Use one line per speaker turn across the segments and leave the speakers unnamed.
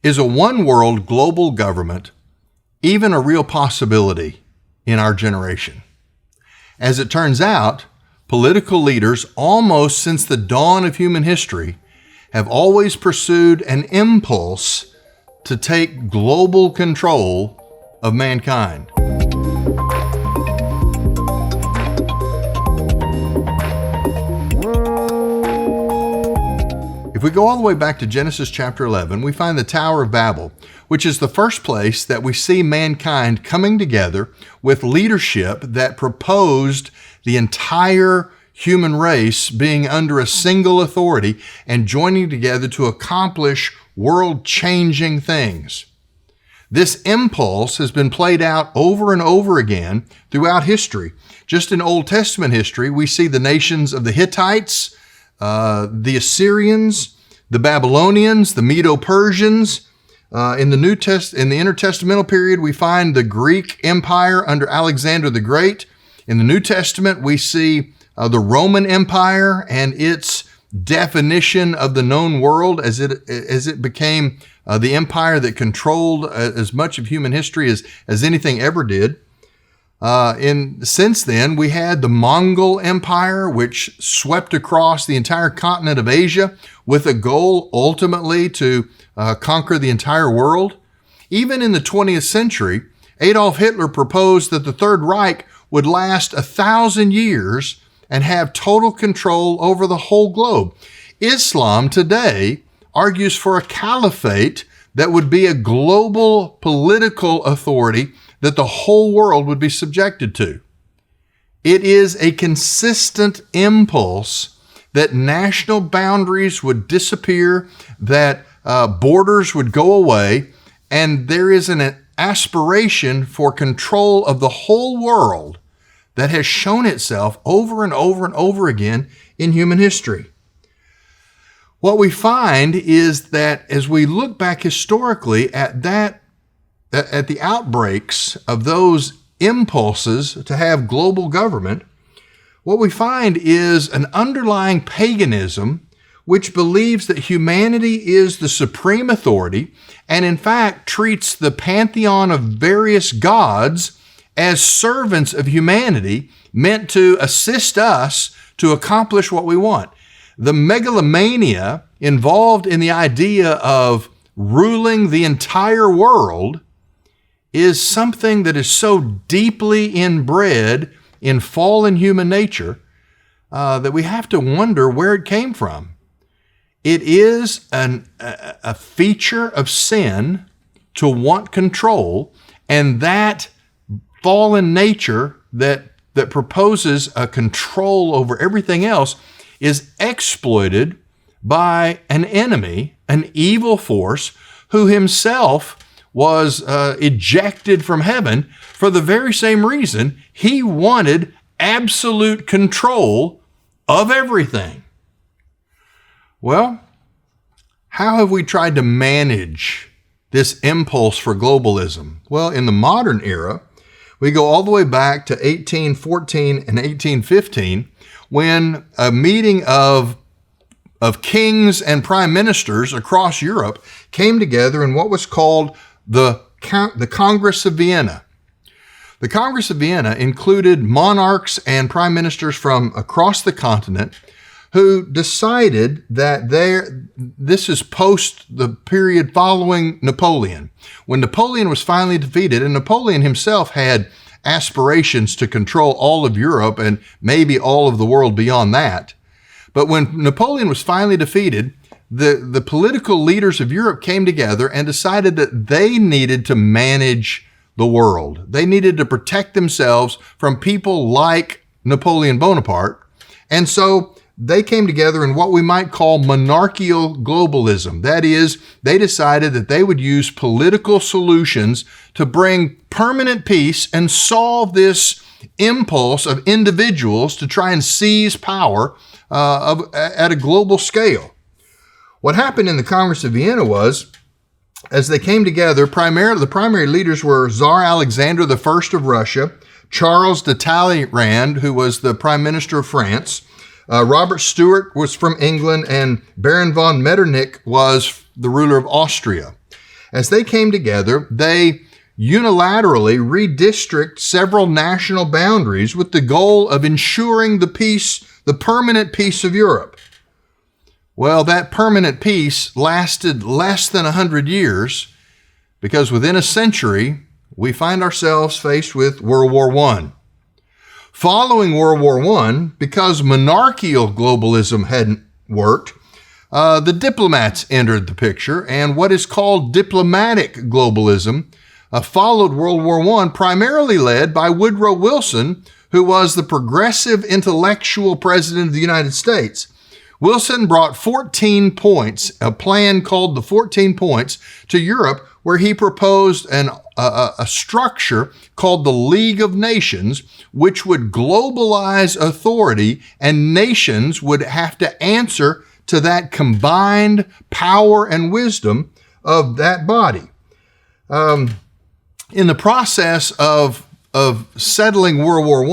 Is a one-world global government even a real possibility in our generation? As it turns out, political leaders almost since the dawn of human history have always pursued an impulse to take global control of mankind. If we go all the way back to Genesis chapter 11, we find the Tower of Babel, which is the first place that we see mankind coming together with leadership that proposed the entire human race being under a single authority and joining together to accomplish world-changing things. This impulse has been played out over and over again throughout history. Just in Old Testament history, we see the nations of the Hittites, the Assyrians, the Babylonians, the Medo-Persians. In the intertestamental period, we find the Greek Empire under Alexander the Great. In the New Testament, we see the Roman Empire and its definition of the known world as it became the empire that controlled as much of human history as anything ever did. Since then, we had the Mongol Empire, which swept across the entire continent of Asia with a goal ultimately to conquer the entire world. Even in the 20th century, Adolf Hitler proposed that the Third Reich would last 1,000 years and have total control over the whole globe. Islam today argues for a caliphate that would be a global political authority that the whole world would be subjected to. It is a consistent impulse that national boundaries would disappear, that borders would go away, and there is an aspiration for control of the whole world that has shown itself over and over and over again in human history. What we find is that as we look back historically at the outbreaks of those impulses to have global government, what we find is an underlying paganism which believes that humanity is the supreme authority and in fact treats the pantheon of various gods as servants of humanity meant to assist us to accomplish what we want. The megalomania involved in the idea of ruling the entire world is something that is so deeply inbred in fallen human nature that we have to wonder where it came from. It is a feature of sin to want control, and that fallen nature that proposes a control over everything else is exploited by an enemy, an evil force, who himself was ejected from heaven for the very same reason. He wanted absolute control of everything. Well, how have we tried to manage this impulse for globalism? Well, in the modern era, we go all the way back to 1814 and 1815, when a meeting of kings and prime ministers across Europe came together in what was called the Congress of Vienna. The Congress of Vienna included monarchs and prime ministers from across the continent who decided that this is post the period following Napoleon. When Napoleon was finally defeated, and Napoleon himself had aspirations to control all of Europe and maybe all of the world beyond that. But when Napoleon was finally defeated, the political leaders of Europe came together and decided that they needed to manage the world. They needed to protect themselves from people like Napoleon Bonaparte. And so they came together in what we might call monarchical globalism. That is, they decided that they would use political solutions to bring permanent peace and solve this impulse of individuals to try and seize power at a global scale. What happened in the Congress of Vienna was, as they came together, the primary leaders were Tsar Alexander I of Russia, Charles de Talleyrand, who was the Prime Minister of France, Robert Stewart was from England, and Baron von Metternich was the ruler of Austria. As they came together, they unilaterally redistrict several national boundaries with the goal of ensuring the permanent peace of Europe. Well, that permanent peace lasted less than 100 years because within a century, we find ourselves faced with World War I. Following World War I, because monarchical globalism hadn't worked, the diplomats entered the picture, and what is called diplomatic globalism followed World War I, primarily led by Woodrow Wilson, who was the progressive intellectual president of the United States. Wilson brought 14 points, a plan called the 14 Points, to Europe, where he proposed a structure called the League of Nations, which would globalize authority, and nations would have to answer to that combined power and wisdom of that body. In the process of settling World War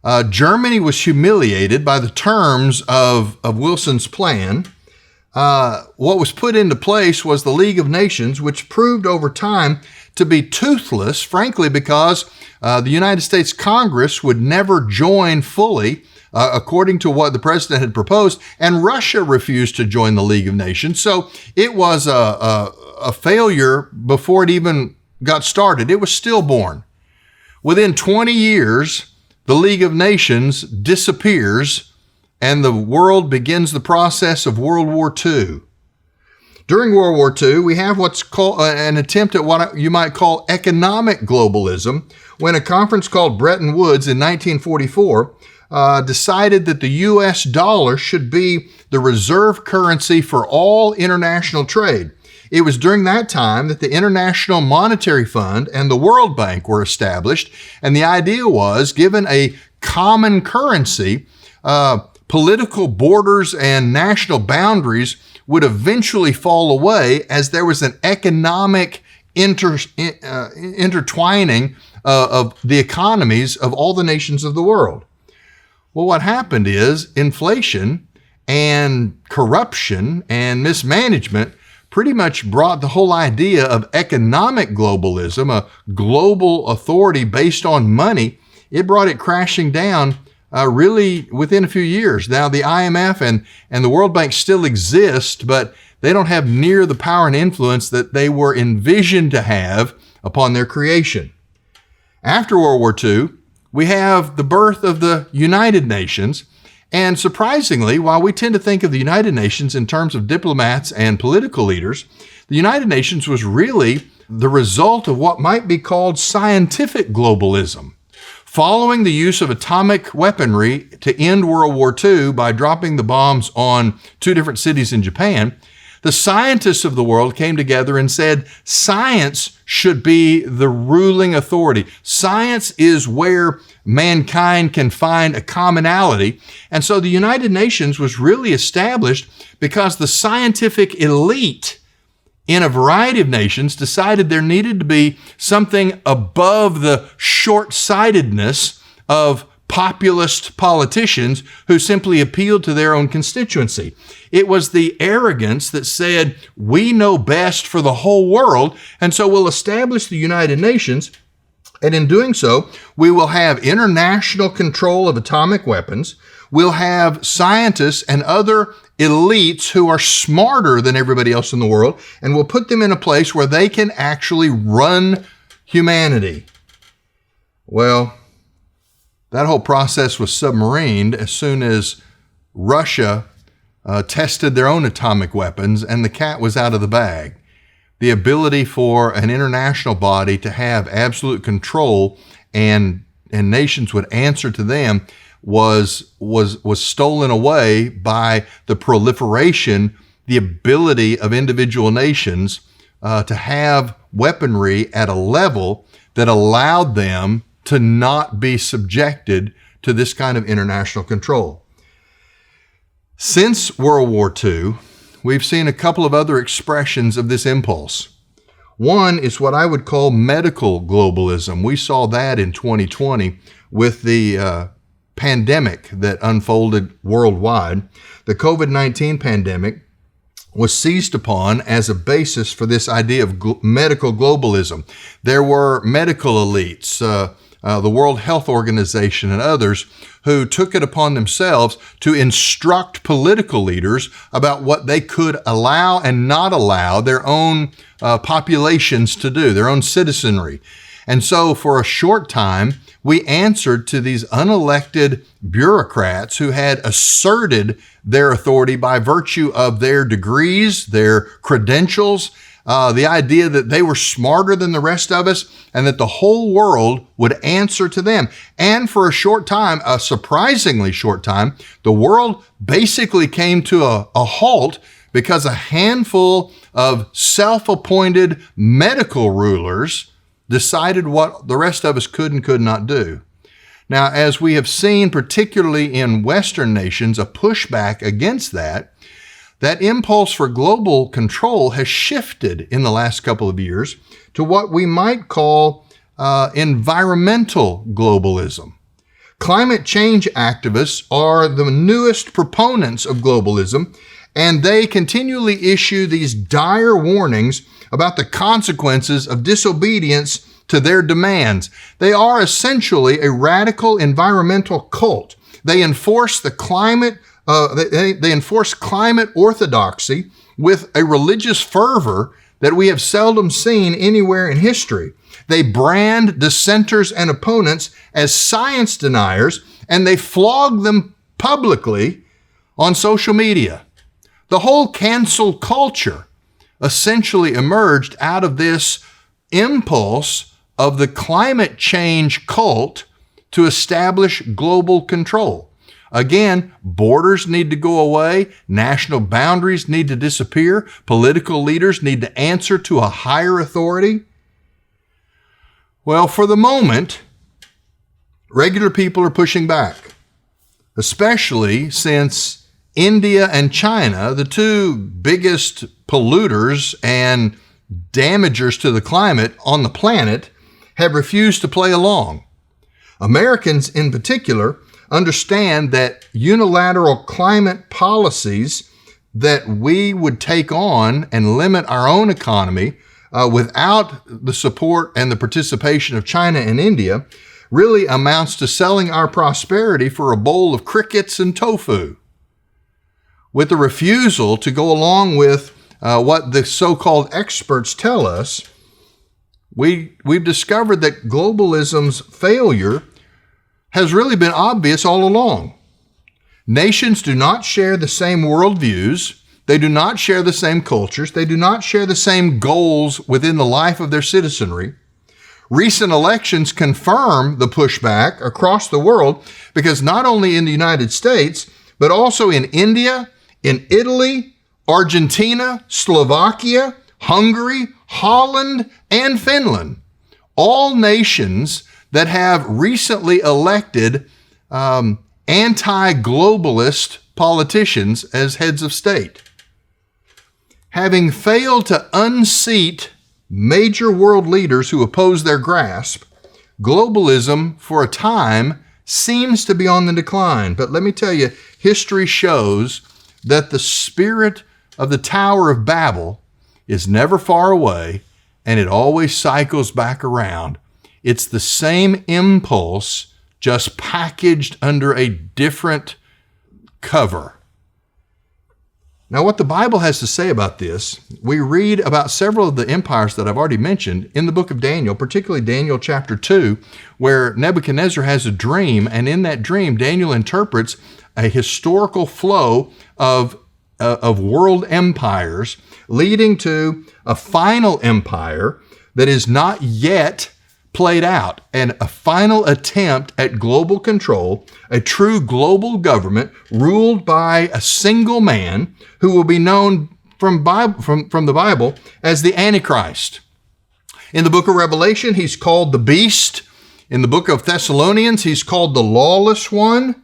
I, Germany was humiliated by the terms of Wilson's plan. What was put into place was the League of Nations, which proved over time to be toothless, frankly, because the United States Congress would never join fully, according to what the president had proposed, and Russia refused to join the League of Nations. So it was a failure before it even got started. It was stillborn. Within 20 years, the League of Nations disappears, and the world begins the process of World War II. During World War II, we have what's called an attempt at what you might call economic globalism, when a conference called Bretton Woods in 1944 decided that the U.S. dollar should be the reserve currency for all international trade. It was during that time that the International Monetary Fund and the World Bank were established, and the idea was, given a common currency, political borders and national boundaries would eventually fall away as there was an economic intertwining of the economies of all the nations of the world. Well, what happened is inflation and corruption and mismanagement pretty much brought the whole idea of economic globalism, a global authority based on money, it brought it crashing down really within a few years. Now, the IMF and the World Bank still exist, but they don't have near the power and influence that they were envisioned to have upon their creation. After World War II, we have the birth of the United Nations. And surprisingly, while we tend to think of the United Nations in terms of diplomats and political leaders, the United Nations was really the result of what might be called scientific globalism. Following the use of atomic weaponry to end World War II by dropping the bombs on 2 different cities in Japan, the scientists of the world came together and said, science should be the ruling authority. Science is where mankind can find a commonality. And so the United Nations was really established because the scientific elite in a variety of nations decided there needed to be something above the short-sightedness of populist politicians who simply appealed to their own constituency. It was the arrogance that said, we know best for the whole world, and so we'll establish the United Nations, and in doing so, we will have international control of atomic weapons. We'll have scientists and other elites who are smarter than everybody else in the world, and we'll put them in a place where they can actually run humanity. Well, that whole process was submarined as soon as Russia tested their own atomic weapons, and the cat was out of the bag. The ability for an international body to have absolute control and nations would answer to them was stolen away by the proliferation, the ability of individual nations to have weaponry at a level that allowed them to not be subjected to this kind of international control. Since World War II, we've seen a couple of other expressions of this impulse. One is what I would call medical globalism. We saw that in 2020 with the pandemic that unfolded worldwide. The COVID-19 pandemic was seized upon as a basis for this idea of medical globalism. There were medical elites, the World Health Organization and others, who took it upon themselves to instruct political leaders about what they could allow and not allow their own populations to do, their own citizenry. And so for a short time, we answered to these unelected bureaucrats who had asserted their authority by virtue of their degrees, their credentials, the idea that they were smarter than the rest of us and that the whole world would answer to them. And for a short time, a surprisingly short time, the world basically came to a halt because a handful of self-appointed medical rulers decided what the rest of us could and could not do. Now, as we have seen, particularly in Western nations, a pushback against that impulse for global control has shifted in the last couple of years to what we might call environmental globalism. Climate change activists are the newest proponents of globalism, and they continually issue these dire warnings about the consequences of disobedience to their demands. They are essentially a radical environmental cult. They enforce the climate they enforce climate orthodoxy with a religious fervor that we have seldom seen anywhere in history. They brand dissenters and opponents as science deniers, and they flog them publicly on social media. The whole cancel culture essentially emerged out of this impulse of the climate change cult to establish global control. Again, borders need to go away. National boundaries need to disappear. Political leaders need to answer to a higher authority. Well, for the moment, regular people are pushing back, especially since India and China, the two biggest polluters and damagers to the climate on the planet, have refused to play along. Americans in particular understand that unilateral climate policies that we would take on and limit our own economy without the support and the participation of China and India really amounts to selling our prosperity for a bowl of crickets and tofu. With the refusal to go along with what the so-called experts tell us, we've discovered that globalism's failure has really been obvious all along. Nations do not share the same worldviews. They do not share the same cultures. They do not share the same goals within the life of their citizenry. Recent elections confirm the pushback across the world because not only in the United States, but also in India, in Italy, Argentina, Slovakia, Hungary, Holland, and Finland, all nations that have recently elected anti-globalist politicians as heads of state. Having failed to unseat major world leaders who oppose their grasp, globalism for a time seems to be on the decline. But let me tell you, history shows that the spirit of the Tower of Babel is never far away, and it always cycles back around. It's the same impulse, just packaged under a different cover. Now, what the Bible has to say about this, we read about several of the empires that I've already mentioned in the book of Daniel, particularly Daniel chapter 2, where Nebuchadnezzar has a dream, and in that dream, Daniel interprets a historical flow of world empires leading to a final empire that is not yet played out, and a final attempt at global control, a true global government ruled by a single man who will be known from the Bible as the Antichrist. In the book of Revelation, he's called the Beast. In the book of Thessalonians, he's called the Lawless One.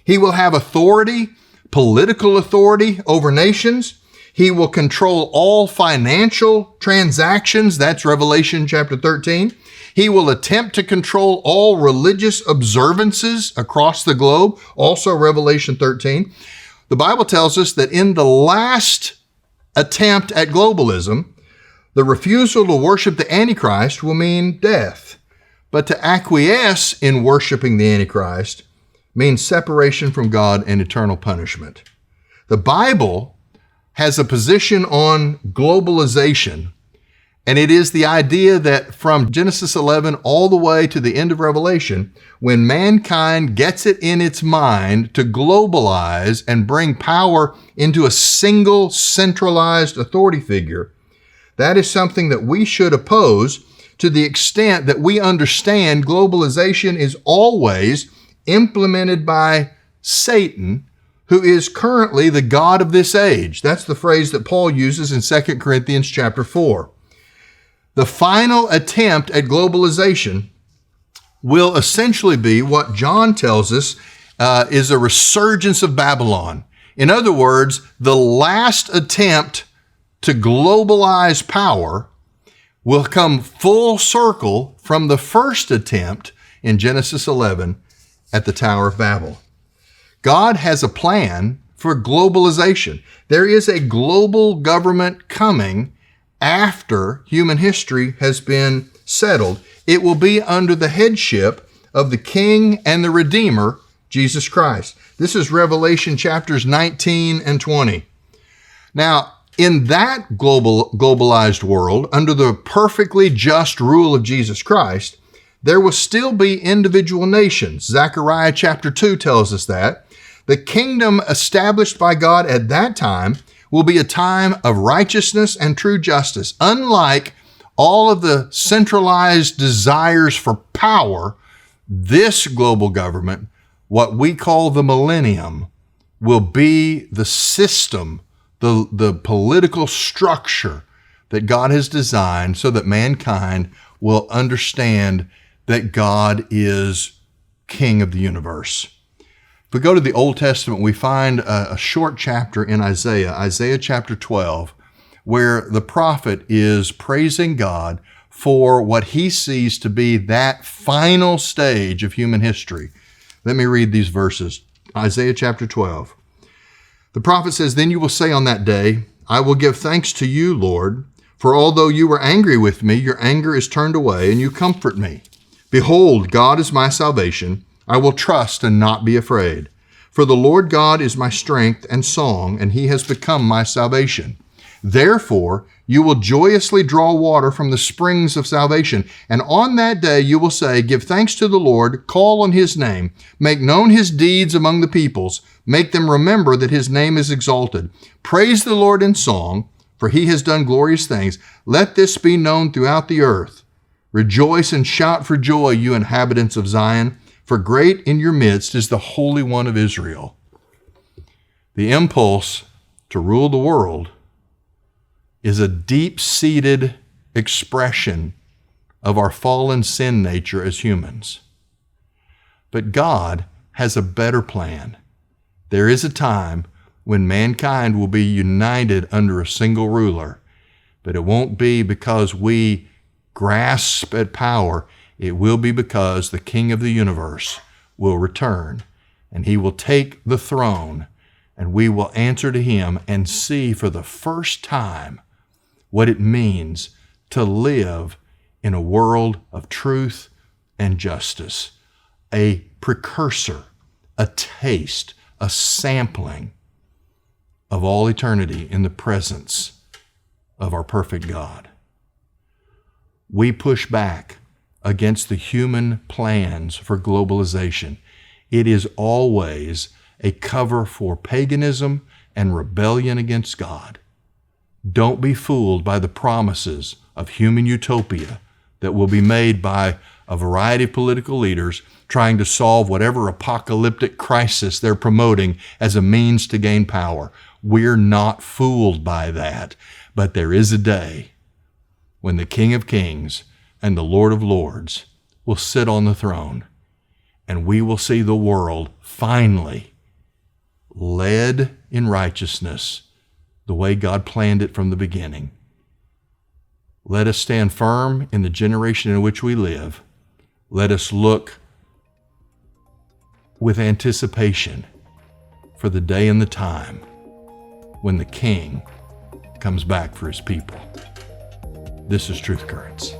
He will have authority, political authority over nations. He will control all financial transactions. That's Revelation chapter 13. He will attempt to control all religious observances across the globe. Also Revelation 13. The Bible tells us that in the last attempt at globalism, the refusal to worship the Antichrist will mean death. But to acquiesce in worshiping the Antichrist means separation from God and eternal punishment. The Bible has a position on globalization, and it is the idea that from Genesis 11 all the way to the end of Revelation, when mankind gets it in its mind to globalize and bring power into a single centralized authority figure, that is something that we should oppose to the extent that we understand globalization is always implemented by Satan, who is currently the god of this age. That's the phrase that Paul uses in 2 Corinthians chapter 4. The final attempt at globalization will essentially be what John tells us is a resurgence of Babylon. In other words, the last attempt to globalize power will come full circle from the first attempt in Genesis 11 at the Tower of Babel. God has a plan for globalization. There is a global government coming after human history has been settled. It will be under the headship of the King and the Redeemer, Jesus Christ. This is Revelation chapters 19 and 20. Now, in that globalized world, under the perfectly just rule of Jesus Christ, there will still be individual nations. Zechariah chapter 2 tells us that. The kingdom established by God at that time will be a time of righteousness and true justice. Unlike all of the centralized desires for power, this global government, what we call the millennium, will be the system, the political structure that God has designed so that mankind will understand that God is King of the universe. If we go to the Old Testament, we find a short chapter in Isaiah chapter 12, where the prophet is praising God for what he sees to be that final stage of human history. Let me read these verses. Isaiah chapter 12. The prophet says, "Then you will say on that day, I will give thanks to you, Lord, for although you were angry with me, your anger is turned away, and you comfort me. Behold, God is my salvation. I will trust and not be afraid. For the Lord God is my strength and song, and he has become my salvation. Therefore, you will joyously draw water from the springs of salvation. And on that day you will say, give thanks to the Lord, call on his name, make known his deeds among the peoples, make them remember that his name is exalted. Praise the Lord in song, for he has done glorious things. Let this be known throughout the earth. Rejoice and shout for joy, you inhabitants of Zion, for great in your midst is the Holy One of Israel." The impulse to rule the world is a deep-seated expression of our fallen sin nature as humans. But God has a better plan. There is a time when mankind will be united under a single ruler, but it won't be because we grasp at power. It will be because the King of the universe will return, and he will take the throne, and we will answer to him and see for the first time what it means to live in a world of truth and justice, a precursor, a taste, a sampling of all eternity in the presence of our perfect God. We push back against the human plans for globalization. It is always a cover for paganism and rebellion against God. Don't be fooled by the promises of human utopia that will be made by a variety of political leaders trying to solve whatever apocalyptic crisis they're promoting as a means to gain power. We're not fooled by that. But there is a day when the King of Kings and the Lord of Lords will sit on the throne, and we will see the world finally led in righteousness the way God planned it from the beginning. Let us stand firm in the generation in which we live. Let us look with anticipation for the day and the time when the King comes back for his people. This is Truth Currents.